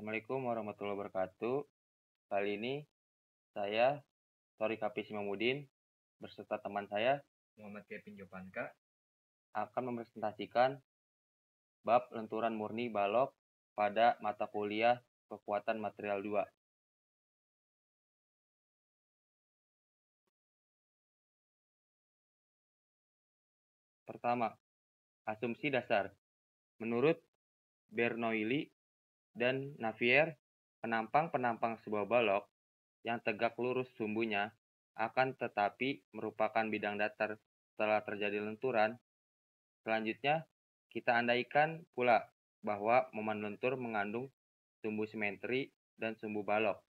Assalamualaikum warahmatullahi wabarakatuh. Kali ini saya, Tori Kapi Simamudin, beserta teman saya, Muhammad Kevin Jopanka, akan mempresentasikan bab lenturan murni balok pada mata kuliah kekuatan material 2. Pertama, asumsi dasar. Menurut Bernoulli dan Navier, penampang-penampang sebuah balok yang tegak lurus sumbunya akan tetapi merupakan bidang datar setelah terjadi lenturan. Selanjutnya, kita andaikan pula bahwa momen lentur mengandung sumbu simetri dan sumbu balok.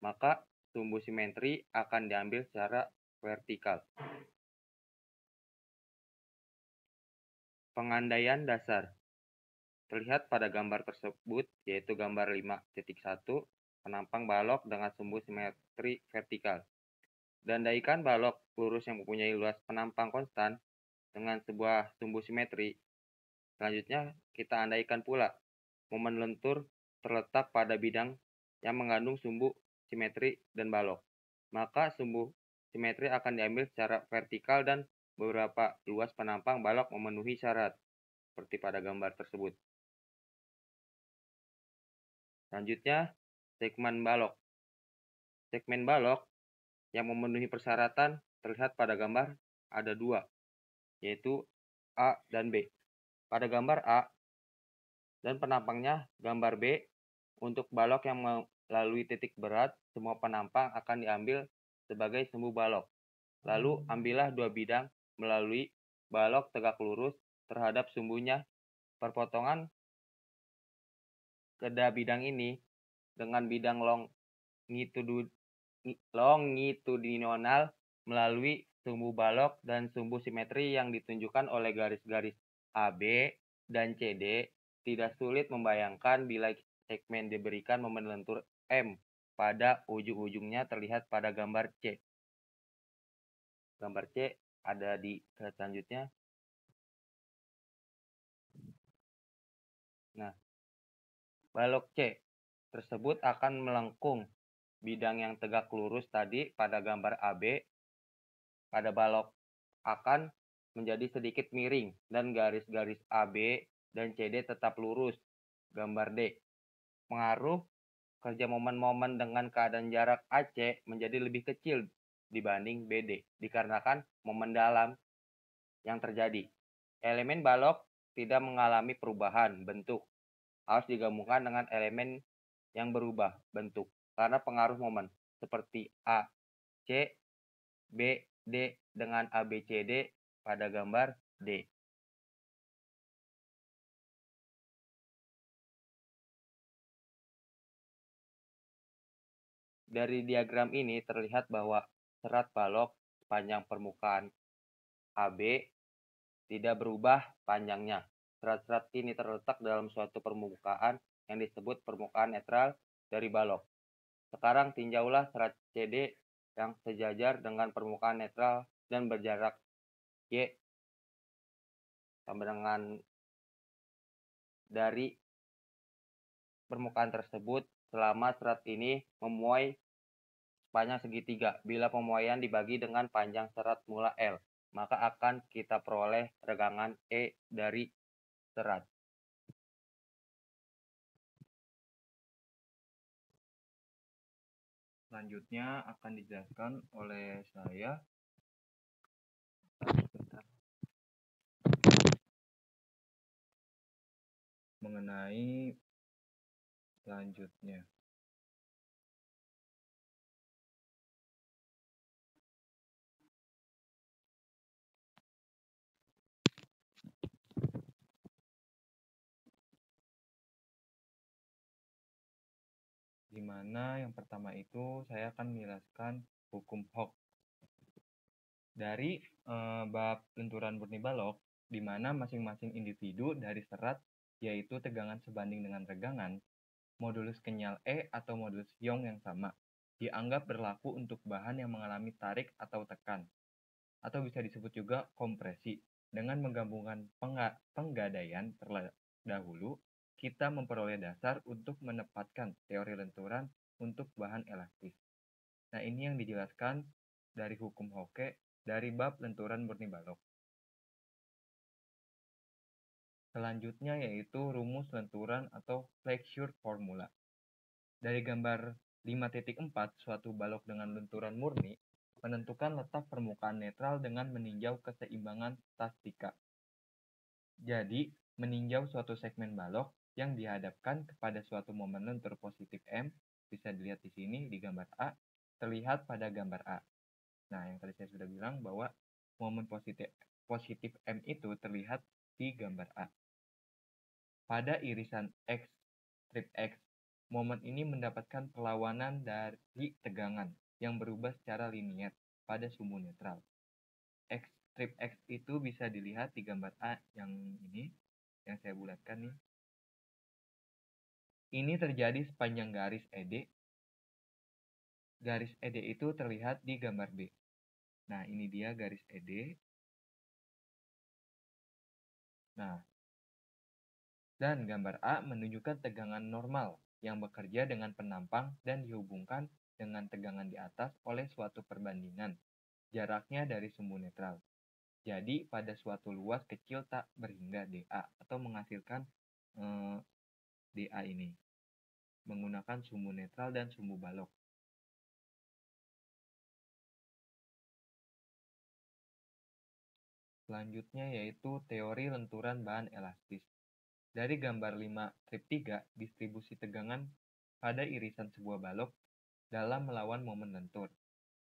Maka sumbu simetri akan diambil secara vertikal. Pengandaian dasar terlihat pada gambar tersebut, yaitu gambar 5.1, penampang balok dengan sumbu simetri vertikal. Andaikan balok lurus yang mempunyai luas penampang konstan dengan sebuah sumbu simetri. Selanjutnya, kita andaikan pula momen lentur terletak pada bidang yang mengandung sumbu simetri dan balok. Maka sumbu simetri akan diambil secara vertikal dan beberapa luas penampang balok memenuhi syarat, seperti pada gambar tersebut. Selanjutnya, segmen balok. Segmen balok yang memenuhi persyaratan terlihat pada gambar ada dua, yaitu A dan B. Pada gambar A dan penampangnya gambar B, untuk balok yang melalui titik berat, semua penampang akan diambil sebagai sumbu balok. Lalu ambillah dua bidang melalui balok tegak lurus terhadap sumbunya. Perpotongan kedua bidang ini dengan bidang longitudinal melalui sumbu balok dan sumbu simetri yang ditunjukkan oleh garis-garis AB dan CD. Tidak sulit membayangkan bila segmen diberikan momen lentur M pada ujung-ujungnya terlihat pada gambar C. Gambar C ada di slide selanjutnya. Nah, balok C tersebut akan melengkung bidang yang tegak lurus tadi pada gambar AB. Pada balok akan menjadi sedikit miring dan garis-garis AB dan CD tetap lurus. Gambar D. Pengaruh kerja momen-momen dengan keadaan jarak AC menjadi lebih kecil dibanding BD dikarenakan momen dalam yang terjadi. Elemen balok tidak mengalami perubahan bentuk, harus digabungkan dengan elemen yang berubah bentuk karena pengaruh momen seperti AC, B, D dengan ABCD pada gambar D. Dari diagram ini terlihat bahwa serat balok sepanjang permukaan AB tidak berubah panjangnya. Serat-serat ini terletak dalam suatu permukaan yang disebut permukaan netral dari balok. Sekarang tinjaulah serat CD yang sejajar dengan permukaan netral dan berjarak Y sama dengan dari permukaan tersebut selama serat ini memuai sepanjang segitiga. Bila pemuaian dibagi dengan panjang serat mula L, maka akan kita peroleh regangan E dari serat. Selanjutnya akan dijelaskan oleh saya mengenai selanjutnya. Di mana yang pertama itu saya akan menjelaskan hukum Hooke. Dari bab lenturan murni balok, di mana masing-masing individu dari serat, yaitu tegangan sebanding dengan regangan, modulus kenyal E atau modulus Young yang sama, dianggap berlaku untuk bahan yang mengalami tarik atau tekan, atau bisa disebut juga kompresi. Dengan menggabungkan penggadaian terlebih dahulu, kita memperoleh dasar untuk menempatkan teori lenturan untuk bahan elastis. Nah, ini yang dijelaskan dari hukum Hocke dari bab lenturan murni balok. Selanjutnya yaitu rumus lenturan atau flexure formula. Dari gambar 5.4, suatu balok dengan lenturan murni menentukan letak permukaan netral dengan meninjau keseimbangan statika. Jadi, meninjau suatu segmen balok yang dihadapkan kepada suatu momen lentur positif M, bisa dilihat di sini di gambar A, terlihat pada gambar A. Nah, yang tadi saya sudah bilang bahwa momen positif M itu terlihat di gambar A. Pada irisan X, strip X, momen ini mendapatkan perlawanan dari tegangan yang berubah secara linier pada sumbu netral. X strip X itu bisa dilihat di gambar A yang ini, yang saya bulatkan nih. Ini terjadi sepanjang garis ED. Garis ED itu terlihat di gambar B. Nah, ini dia garis ED. Nah, dan gambar A menunjukkan tegangan normal yang bekerja dengan penampang dan dihubungkan dengan tegangan di atas oleh suatu perbandingan jaraknya dari sumbu netral. Jadi, pada suatu luas kecil tak berhingga dA atau menghasilkan dA ini menggunakan sumbu netral dan sumbu balok. Selanjutnya yaitu teori lenturan bahan elastis. Dari gambar 5.3, distribusi tegangan pada irisan sebuah balok dalam melawan momen lentur.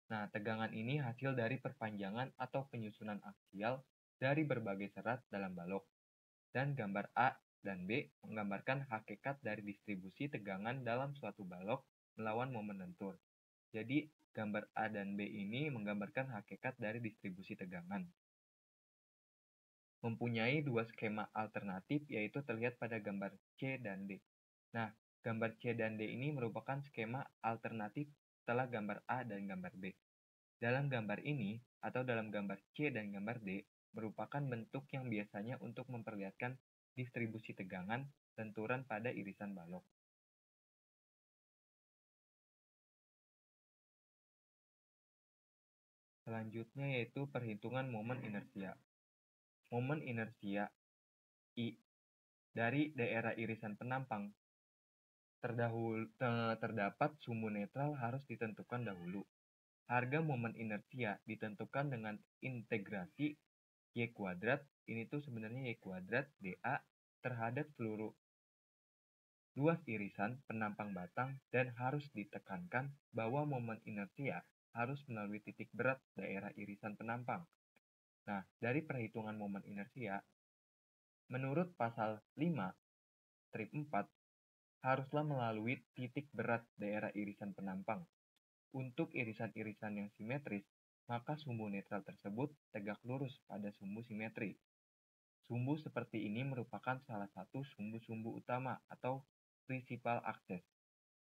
Nah, tegangan ini hasil dari perpanjangan atau penyusunan aksial dari berbagai serat dalam balok. Dan gambar A dan B menggambarkan hakikat dari distribusi tegangan dalam suatu balok melawan momen lentur. Jadi, gambar A dan B ini menggambarkan hakikat dari distribusi tegangan. Mempunyai dua skema alternatif, yaitu terlihat pada gambar C dan D. Nah, gambar C dan D ini merupakan skema alternatif setelah gambar A dan gambar B. Dalam gambar ini, atau dalam gambar C dan gambar D, merupakan bentuk yang biasanya untuk memperlihatkan distribusi tegangan lenturan pada irisan balok. Selanjutnya yaitu perhitungan momen inersia. Momen inersia I dari daerah irisan penampang terdapat sumbu netral harus ditentukan dahulu. Harga momen inersia ditentukan dengan integrasi Y kuadrat, ini tuh sebenarnya Y kuadrat dA terhadap seluruh luas irisan penampang batang, dan harus ditekankan bahwa momen inersia harus melalui titik berat daerah irisan penampang. Nah, dari perhitungan momen inersia, menurut pasal 5, strip 4, haruslah melalui titik berat daerah irisan penampang. Untuk irisan-irisan yang simetris, maka sumbu netral tersebut tegak lurus pada sumbu simetri. Sumbu seperti ini merupakan salah satu sumbu-sumbu utama atau principal axis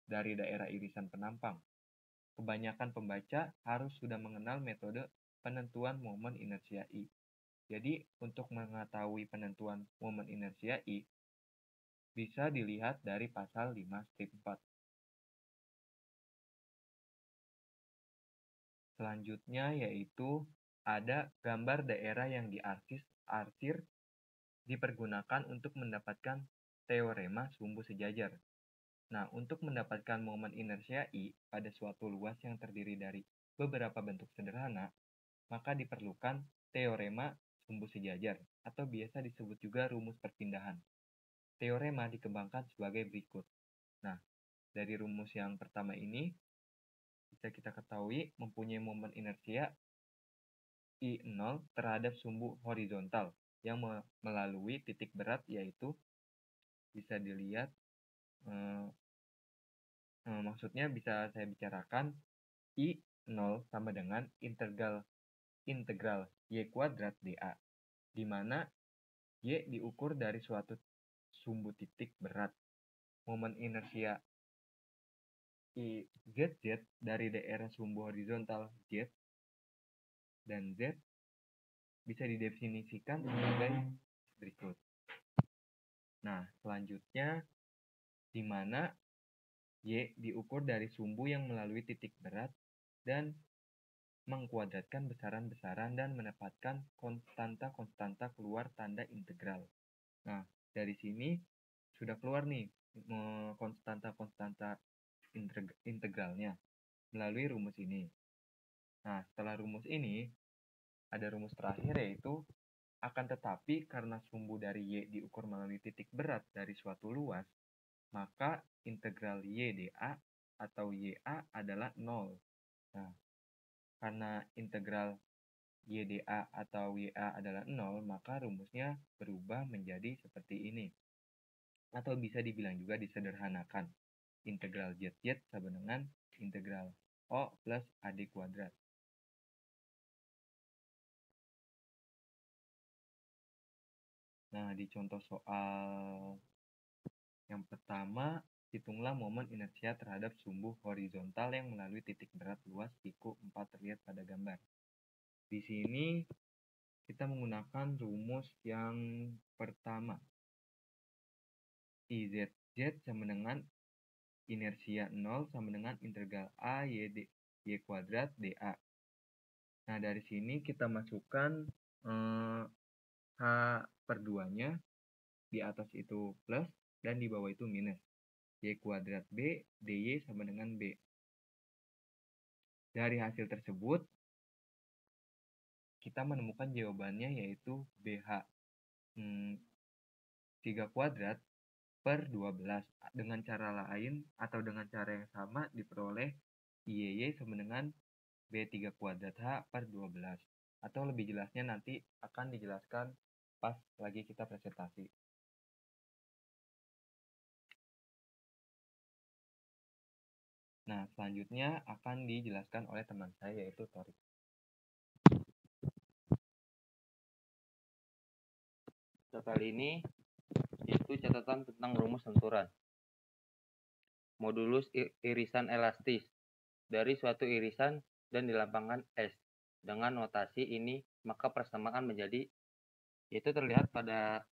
dari daerah irisan penampang. Kebanyakan pembaca harus sudah mengenal metode penentuan momen inersia I. Jadi, untuk mengetahui penentuan momen inersia I, bisa dilihat dari pasal 5 strip 4. Selanjutnya yaitu ada gambar daerah yang diarsir dipergunakan untuk mendapatkan teorema sumbu sejajar. Nah, untuk mendapatkan momen inersia I pada suatu luas yang terdiri dari beberapa bentuk sederhana, maka diperlukan teorema sumbu sejajar, atau biasa disebut juga rumus perpindahan. Teorema dikembangkan sebagai berikut. Nah, dari rumus yang pertama ini, bisa kita ketahui mempunyai momen inersia I0 terhadap sumbu horizontal yang melalui titik berat, yaitu bisa dilihat, maksudnya bisa saya bicarakan I0 sama dengan integral Y kuadrat dA, di mana Y diukur dari suatu sumbu titik berat. Momen inersia IZZ dari daerah sumbu horizontal Z dan Z bisa didefinisikan sebagai berikut. Nah, selanjutnya di mana Y diukur dari sumbu yang melalui titik berat dan mengkuadratkan besaran-besaran dan menempatkan konstanta-konstanta keluar tanda integral. Nah, dari sini sudah keluar nih konstanta-konstanta integralnya melalui rumus ini. Nah, setelah rumus ini, ada rumus terakhir yaitu akan tetapi karena sumbu dari Y diukur melalui titik berat dari suatu luas, maka integral Y dA atau YA adalah 0. Nah, karena integral Y dA atau YA adalah 0, maka rumusnya berubah menjadi seperti ini. Atau bisa dibilang juga disederhanakan. Integral ZZ sama dengan integral O plus AD kuadrat. Nah, di contoh soal yang pertama, hitunglah momen inersia terhadap sumbu horizontal yang melalui titik berat luas siku 4 terlihat pada gambar. Di sini kita menggunakan rumus yang pertama. IZZ sama dengan inersia 0 sama dengan integral A Y kuadrat dA. Nah, dari sini kita masukkan H per 2-nya, di atas itu plus dan di bawah itu minus. Y kuadrat B dy sama dengan B. Dari hasil tersebut, kita menemukan jawabannya yaitu BH 3 kuadrat per 12. Dengan cara lain atau dengan cara yang sama diperoleh IY sama dengan B3 kuadrat H per 12. Atau lebih jelasnya nanti akan dijelaskan pas lagi kita presentasi. Nah, selanjutnya akan dijelaskan oleh teman saya yaitu Torik. Kali ini itu catatan tentang rumus lenturan. Modulus irisan elastis dari suatu irisan dan dilapangkan S. Dengan notasi ini, maka persamaan menjadi, itu terlihat pada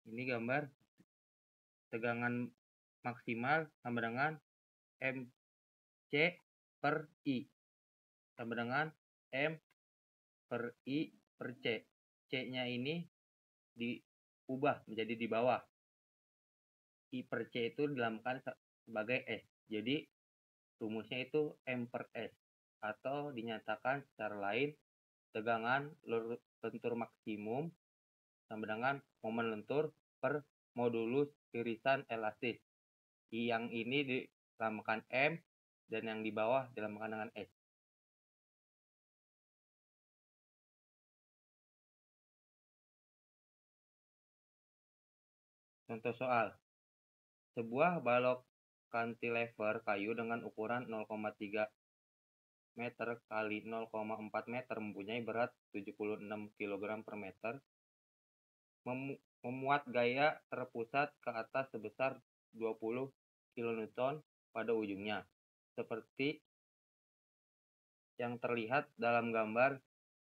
ini gambar, tegangan maksimal sama dengan MC per I sama dengan M per I per C. C-nya ini diubah menjadi di bawah. I per C itu dilambangkan sebagai S. Jadi rumusnya itu M per S. Atau dinyatakan secara lain, tegangan lentur maksimum sama dengan momen lentur per modulus irisan elastis. Yang ini dilambangkan M dan yang di bawah dilambangkan dengan S. Contoh soal. Sebuah balok cantilever kayu dengan ukuran 0,3 meter kali 0,4 meter mempunyai berat 76 kg per meter, memuat gaya terpusat ke atas sebesar 20 kN pada ujungnya, seperti yang terlihat dalam gambar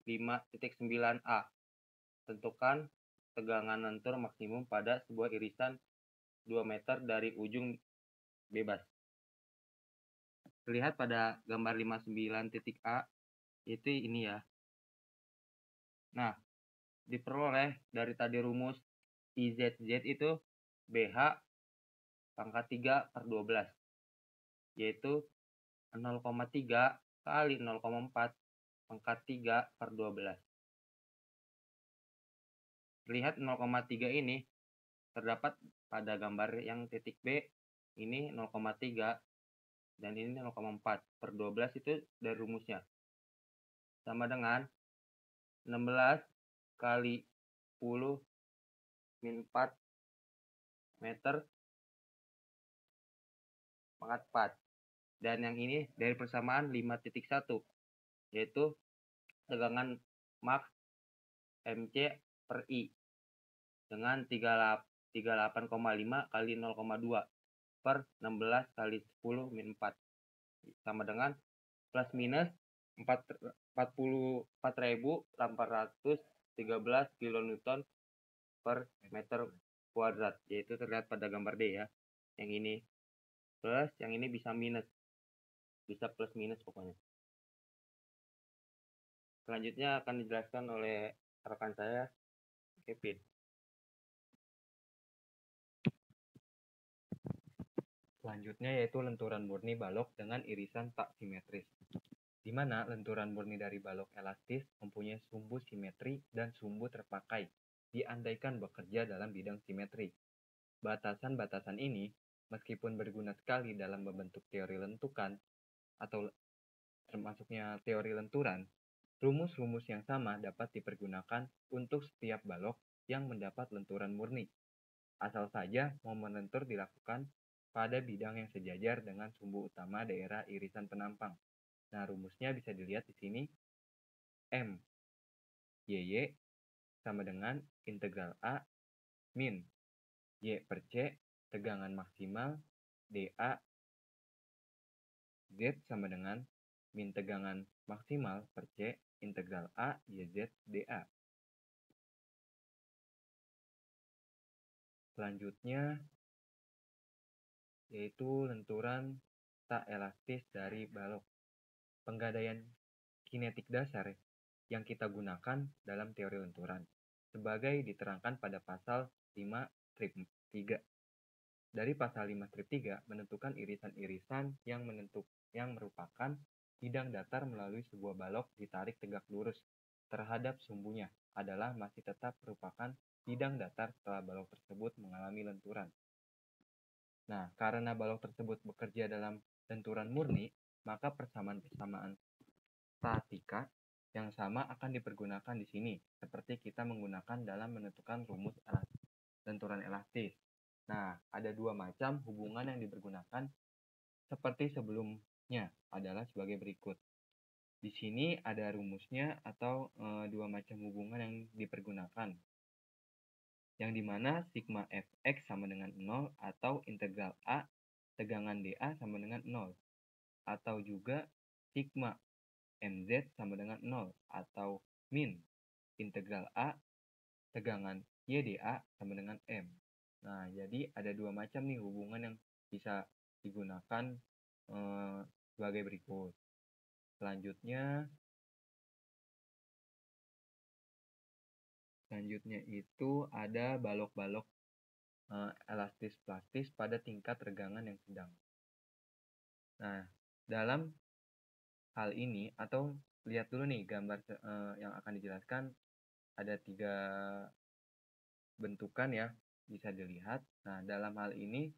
5.9a. Tentukan tegangan lentur maksimum pada sebuah irisan 2 meter dari ujung bebas. Terlihat pada gambar 59.a itu ini ya. Nah, diperoleh dari tadi rumus IZZ itu BH pangkat 3 per 12, yaitu 0,3 kali 0,4 pangkat 3 per 12. Terlihat 0,3 ini terdapat pada gambar yang titik B ini 0,3 dan ini 0,4 per 12 itu dari rumusnya. Sama dengan 16 kali 10 min 4 meter pangkat 4. Dan yang ini dari persamaan 5.1, yaitu tegangan max MC per I dengan 38,5 kali 0,2 per 16 kali 10 min 4 sama dengan plus minus 44.813 kN per meter kuadrat, yaitu terlihat pada gambar D ya. Yang ini plus, yang ini bisa minus. Bisa plus minus pokoknya. Selanjutnya akan dijelaskan oleh rekan saya, Kevin. Selanjutnya yaitu lenturan murni balok dengan irisan tak simetris, di mana lenturan murni dari balok elastis mempunyai sumbu simetri dan sumbu terpakai, diandaikan bekerja dalam bidang simetri. Batasan-batasan ini, meskipun berguna sekali dalam membentuk teori lentukan, atau termasuknya teori lenturan, rumus-rumus yang sama dapat dipergunakan untuk setiap balok yang mendapat lenturan murni. Asal saja momen lentur dilakukan pada bidang yang sejajar dengan sumbu utama daerah irisan penampang. Nah, rumusnya bisa dilihat di sini. M YY sama dengan integral A min Y per C tegangan maksimal dA Z sama dengan min tegangan maksimal per C integral A YZ dA. Selanjutnya yaitu lenturan tak elastis dari balok. Penggadaian kinetik dasar yang kita gunakan dalam teori lenturan sebagai diterangkan pada pasal 5 strip 3. Dari pasal 5 strip 3 menentukan irisan-irisan yang merupakan bidang datar melalui sebuah balok ditarik tegak lurus terhadap sumbunya adalah masih tetap merupakan bidang datar setelah balok tersebut mengalami lenturan. Nah, karena balok tersebut bekerja dalam lenturan murni, maka persamaan-persamaan statika yang sama akan dipergunakan di sini, seperti kita menggunakan dalam menentukan rumus lenturan elastis. Nah, ada dua macam hubungan yang dipergunakan seperti sebelumnya adalah sebagai berikut. Di sini ada rumusnya atau dua macam hubungan yang dipergunakan, yang dimana sigma fx sama dengan 0 atau integral A tegangan dA sama dengan 0, atau juga sigma mz sama dengan 0 atau min integral A tegangan YdA sama dengan M. Nah, jadi ada dua macam nih hubungan yang bisa digunakan sebagai berikut. Selanjutnya itu ada balok-balok elastis plastis pada tingkat regangan yang sedang. Nah, dalam hal ini, atau lihat dulu nih gambar yang akan dijelaskan, ada 3 bentukan ya, bisa dilihat. Nah, dalam hal ini,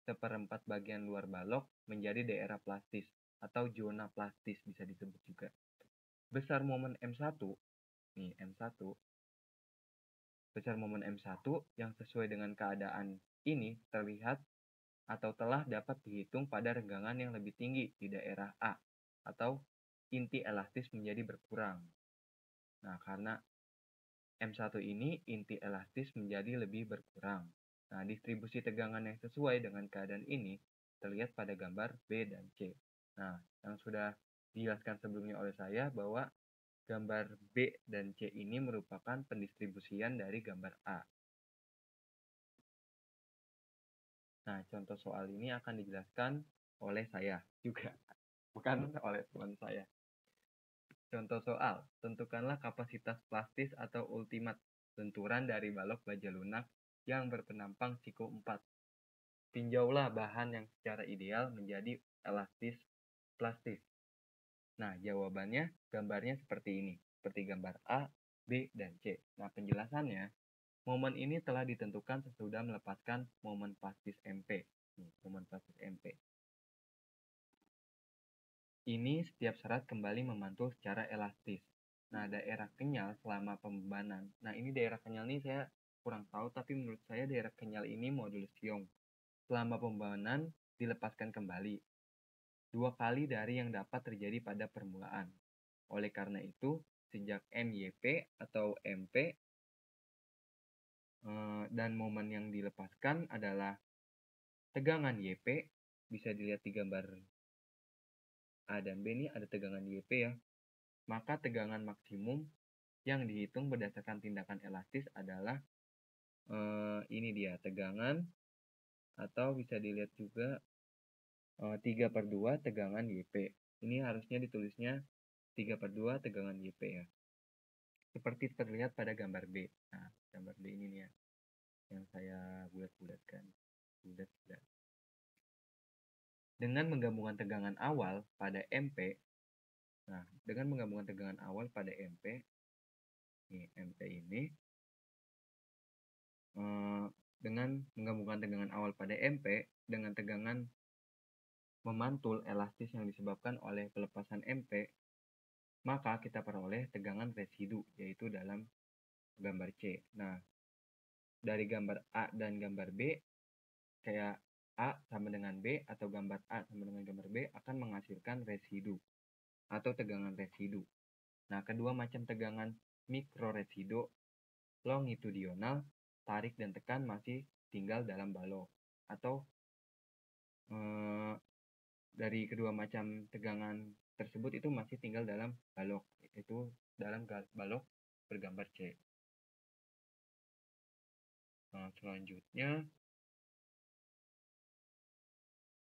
seperempat bagian luar balok menjadi daerah plastis atau zona plastis bisa disebut juga. Besar momen M1, nih M1, besar momen M1 yang sesuai dengan keadaan ini terlihat atau telah dapat dihitung pada renggangan yang lebih tinggi di daerah A, atau inti elastis menjadi berkurang. Nah, karena M1 ini inti elastis menjadi lebih berkurang. Nah, distribusi tegangan yang sesuai dengan keadaan ini terlihat pada gambar B dan C. Nah, yang sudah dijelaskan sebelumnya oleh saya bahwa gambar B dan C ini merupakan pendistribusian dari gambar A. Nah, contoh soal ini akan dijelaskan oleh saya juga, bukan oleh teman saya. Contoh soal, tentukanlah kapasitas plastis atau ultimat lenturan dari balok baja lunak yang berpenampang siku 4. Tinjaulah bahan yang secara ideal menjadi elastis plastis. Nah, jawabannya gambarnya seperti ini, seperti gambar A, B, dan C. Nah, penjelasannya, momen ini telah ditentukan sesudah melepaskan momen plastis MP. Momen plastis MP. Ini setiap serat kembali memantul secara elastis. Nah, daerah kenyal selama pembebanan. Nah, ini daerah kenyal ini saya kurang tahu, tapi menurut saya daerah kenyal ini modulus Young. Selama pembebanan dilepaskan kembali 2 kali dari yang dapat terjadi pada permulaan. Oleh karena itu, sejak MYP atau MP dan momen yang dilepaskan adalah tegangan YP, bisa dilihat di gambar A dan B ini ada tegangan YP ya. Maka tegangan maksimum yang dihitung berdasarkan tindakan elastis adalah ini dia tegangan, atau bisa dilihat juga 3/2 tegangan YP. Ini harusnya ditulisnya 3/2 tegangan YP ya. Seperti terlihat pada gambar B. Nah, gambar B ini nih ya, yang saya bulat-bulatkan. Bulat-bulat. Dengan menggabungkan tegangan awal pada MP, nah, dengan menggabungkan tegangan awal pada MP, nih MP ini, dengan menggabungkan tegangan awal pada MP dengan tegangan memantul elastis yang disebabkan oleh pelepasan MP, maka kita peroleh tegangan residu, yaitu dalam gambar C. Nah, dari gambar A dan gambar B, kayak A sama dengan B atau gambar A sama dengan gambar B akan menghasilkan residu atau tegangan residu. Nah, kedua macam tegangan mikroresidu longitudinal, tarik dan tekan masih tinggal dalam balok, atau dari kedua macam tegangan tersebut itu masih tinggal dalam balok, itu dalam balok bergambar C. Nah, selanjutnya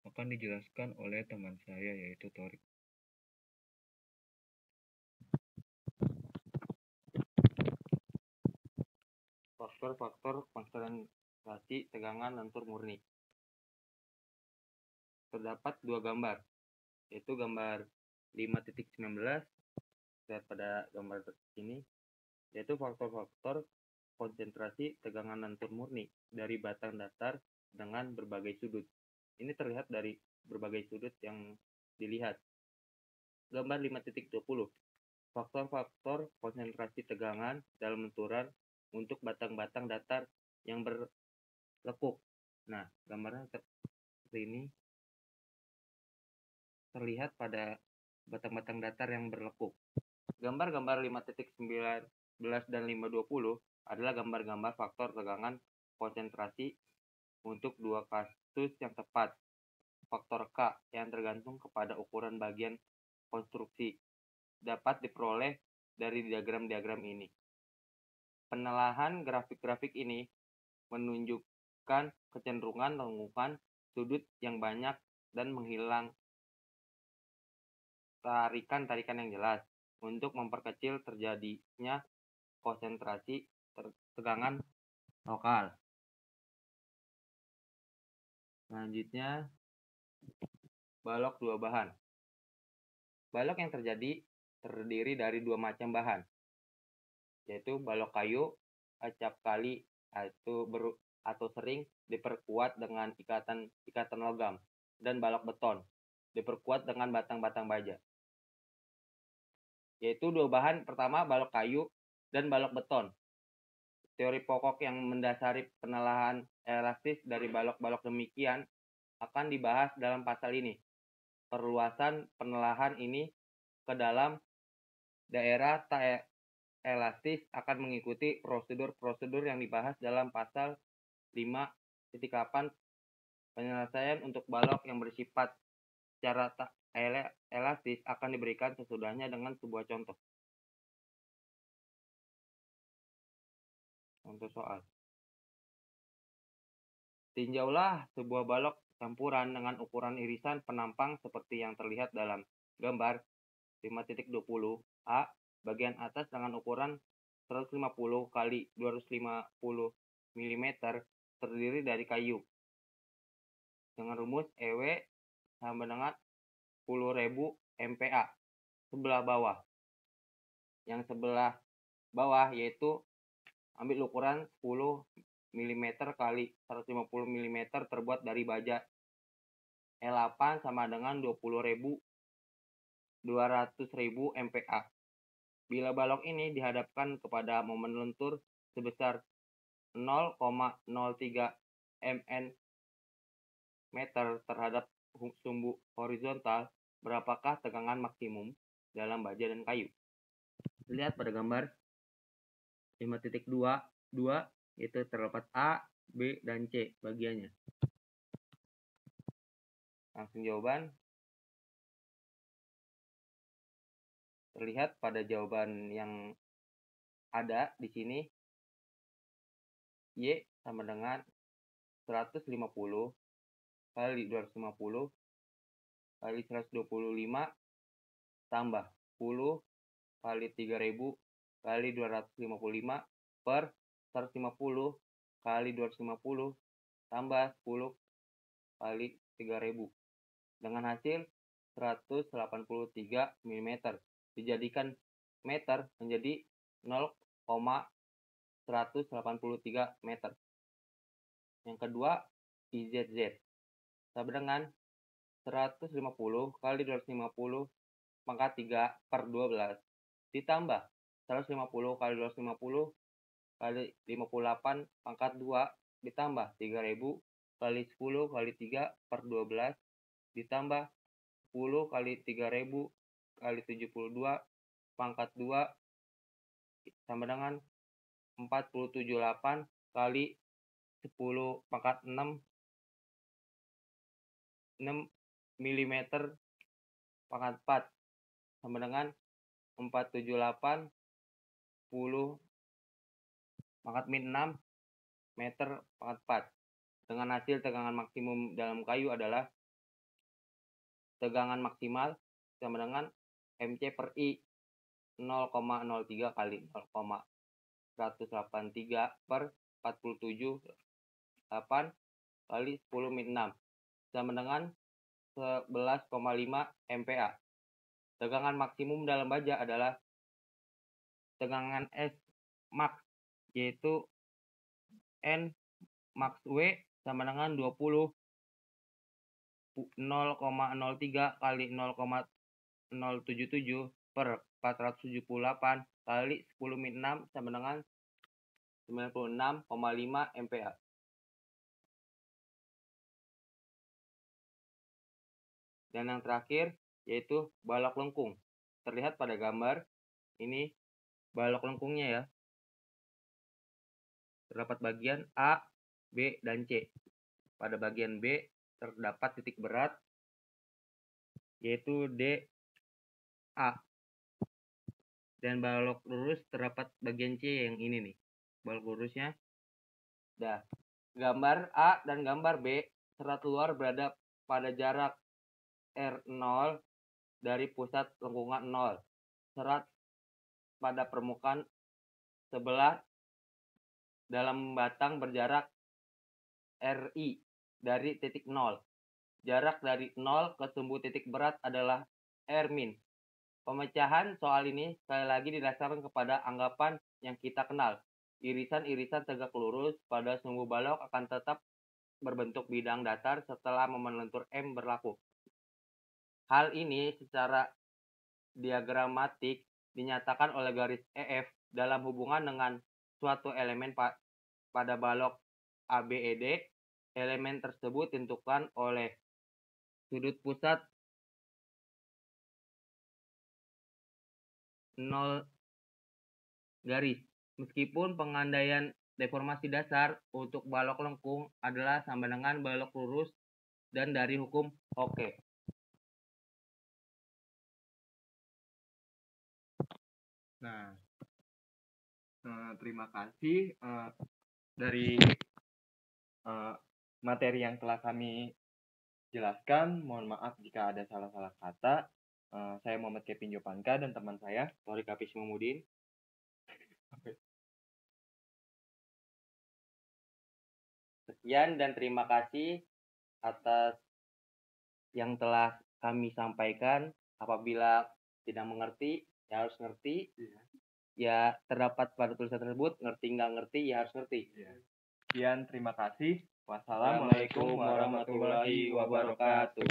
akan dijelaskan oleh teman saya, yaitu Torik. Faktor-faktor konsentrasi tegangan lentur murni. Terdapat dua gambar, yaitu gambar 5.19, lihat pada gambar ini, yaitu faktor-faktor konsentrasi tegangan lentur murni dari batang datar dengan berbagai sudut. Ini terlihat dari berbagai sudut yang dilihat. Gambar 5.20, faktor-faktor konsentrasi tegangan dalam lenturan untuk batang-batang datar yang berlekuk. Nah, gambarnya seperti ini. Terlihat pada batang-batang datar yang berlekuk. Gambar-gambar 5.19 dan 5.20 adalah gambar-gambar faktor tegangan konsentrasi untuk dua kasus yang tepat. Faktor K yang tergantung kepada ukuran bagian konstruksi dapat diperoleh dari diagram-diagram ini. Penelahan grafik-grafik ini menunjukkan kecenderungan lengkungan sudut yang banyak dan menghilang tarikan-tarikan yang jelas untuk memperkecil terjadinya konsentrasi tegangan lokal. Selanjutnya, balok dua bahan. Balok yang terdiri dari dua macam bahan, yaitu balok kayu acap kali atau sering diperkuat dengan ikatan logam, dan balok beton diperkuat dengan batang-batang baja. Yaitu dua bahan pertama, balok kayu dan balok beton. Teori pokok yang mendasari penelahan elastis dari balok-balok demikian akan dibahas dalam pasal ini. Perluasan penelahan ini ke dalam daerah tak elastis akan mengikuti prosedur-prosedur yang dibahas dalam pasal 5.8. Penyelesaian untuk balok yang bersifat secara tak elastis akan diberikan sesudahnya dengan sebuah contoh. Contoh soal. Tinjaulah sebuah balok campuran dengan ukuran irisan penampang seperti yang terlihat dalam gambar 5.20 A. Bagian atas dengan ukuran 150 x 250 mm terdiri dari kayu dengan rumus EW sama dengan 10.000 MPa. Sebelah bawah, yang sebelah bawah yaitu ambil ukuran 10 mm kali 150 mm terbuat dari baja E8 sama dengan 20.000 200.000 MPa. Bila balok ini dihadapkan kepada momen lentur sebesar 0,03 mn terhadap sumbu horizontal, berapakah tegangan maksimum dalam baja dan kayu? Lihat pada gambar 5.22, itu terdapat A, B, dan C bagiannya. Langsung jawaban. Terlihat pada jawaban yang ada di sini, Y sama dengan 150 kali 250 kali 125 tambah 10 kali 3000 kali 255 per 150 kali 250 tambah 10 kali 3000 dengan hasil 183 mm. Dijadikan meter menjadi 0,183 meter. Yang kedua, IZZ sama dengan 150 kali 250 pangkat 3 per 12 ditambah 150 kali 250 kali 58 pangkat 2 ditambah 3000 kali 10 kali 3 per 12 ditambah 10 kali 3000 kali 72 pangkat 2 sama dengan 478 kali 10 pangkat 6 mm pangkat 4 sama dengan 478 10 pangkat min 6 meter pangkat 4 dengan hasil tegangan maksimum dalam kayu adalah tegangan maksimal sama dengan MC per I 0,03 kali 0,183 per 47,8 kali 10 min 6 sama dengan 11,5 MPa. Tegangan maksimum dalam baja adalah tegangan S max, yaitu N max W sama dengan 20 0,03 kali 0,077 per 478 kali 10 min 6 sama dengan 96,5 MPa. Dan yang terakhir yaitu balok lengkung. Terlihat pada gambar ini balok lengkungnya ya. Terdapat bagian A, B, dan C. Pada bagian B terdapat titik berat yaitu DA. Dan balok lurus terdapat bagian C yang ini nih. Balok lurusnya. Dah. Gambar A dan gambar B, serat luar berada pada jarak R0 dari pusat lengkungan 0. Serat pada permukaan sebelah dalam batang berjarak RI dari titik 0. Jarak dari 0 ke sumbu titik berat adalah R min. Pemecahan soal ini sekali lagi didasarkan kepada anggapan yang kita kenal. Irisan-irisan tegak lurus pada sumbu balok akan tetap berbentuk bidang datar setelah momen lentur M berlaku. Hal ini secara diagramatik dinyatakan oleh garis EF dalam hubungan dengan suatu elemen pada balok ABED. Elemen tersebut ditentukan oleh sudut pusat 0 garis. Meskipun pengandaian deformasi dasar untuk balok lengkung adalah sama dengan balok lurus dan dari hukum Hooke. Nah, terima kasih dari materi yang telah kami jelaskan. Mohon maaf jika ada salah-salah kata. Saya Muhammad Kevin Jopanka dan teman saya Torik Hafiz Mamudin. Sekian dan terima kasih atas yang telah kami sampaikan. Apabila tidak mengerti, ya harus ngerti. Ya terdapat pada tulisan tersebut, ngerti nggak ngerti, ya harus ngerti. Sekian, terima kasih. Wassalamualaikum warahmatullahi wabarakatuh.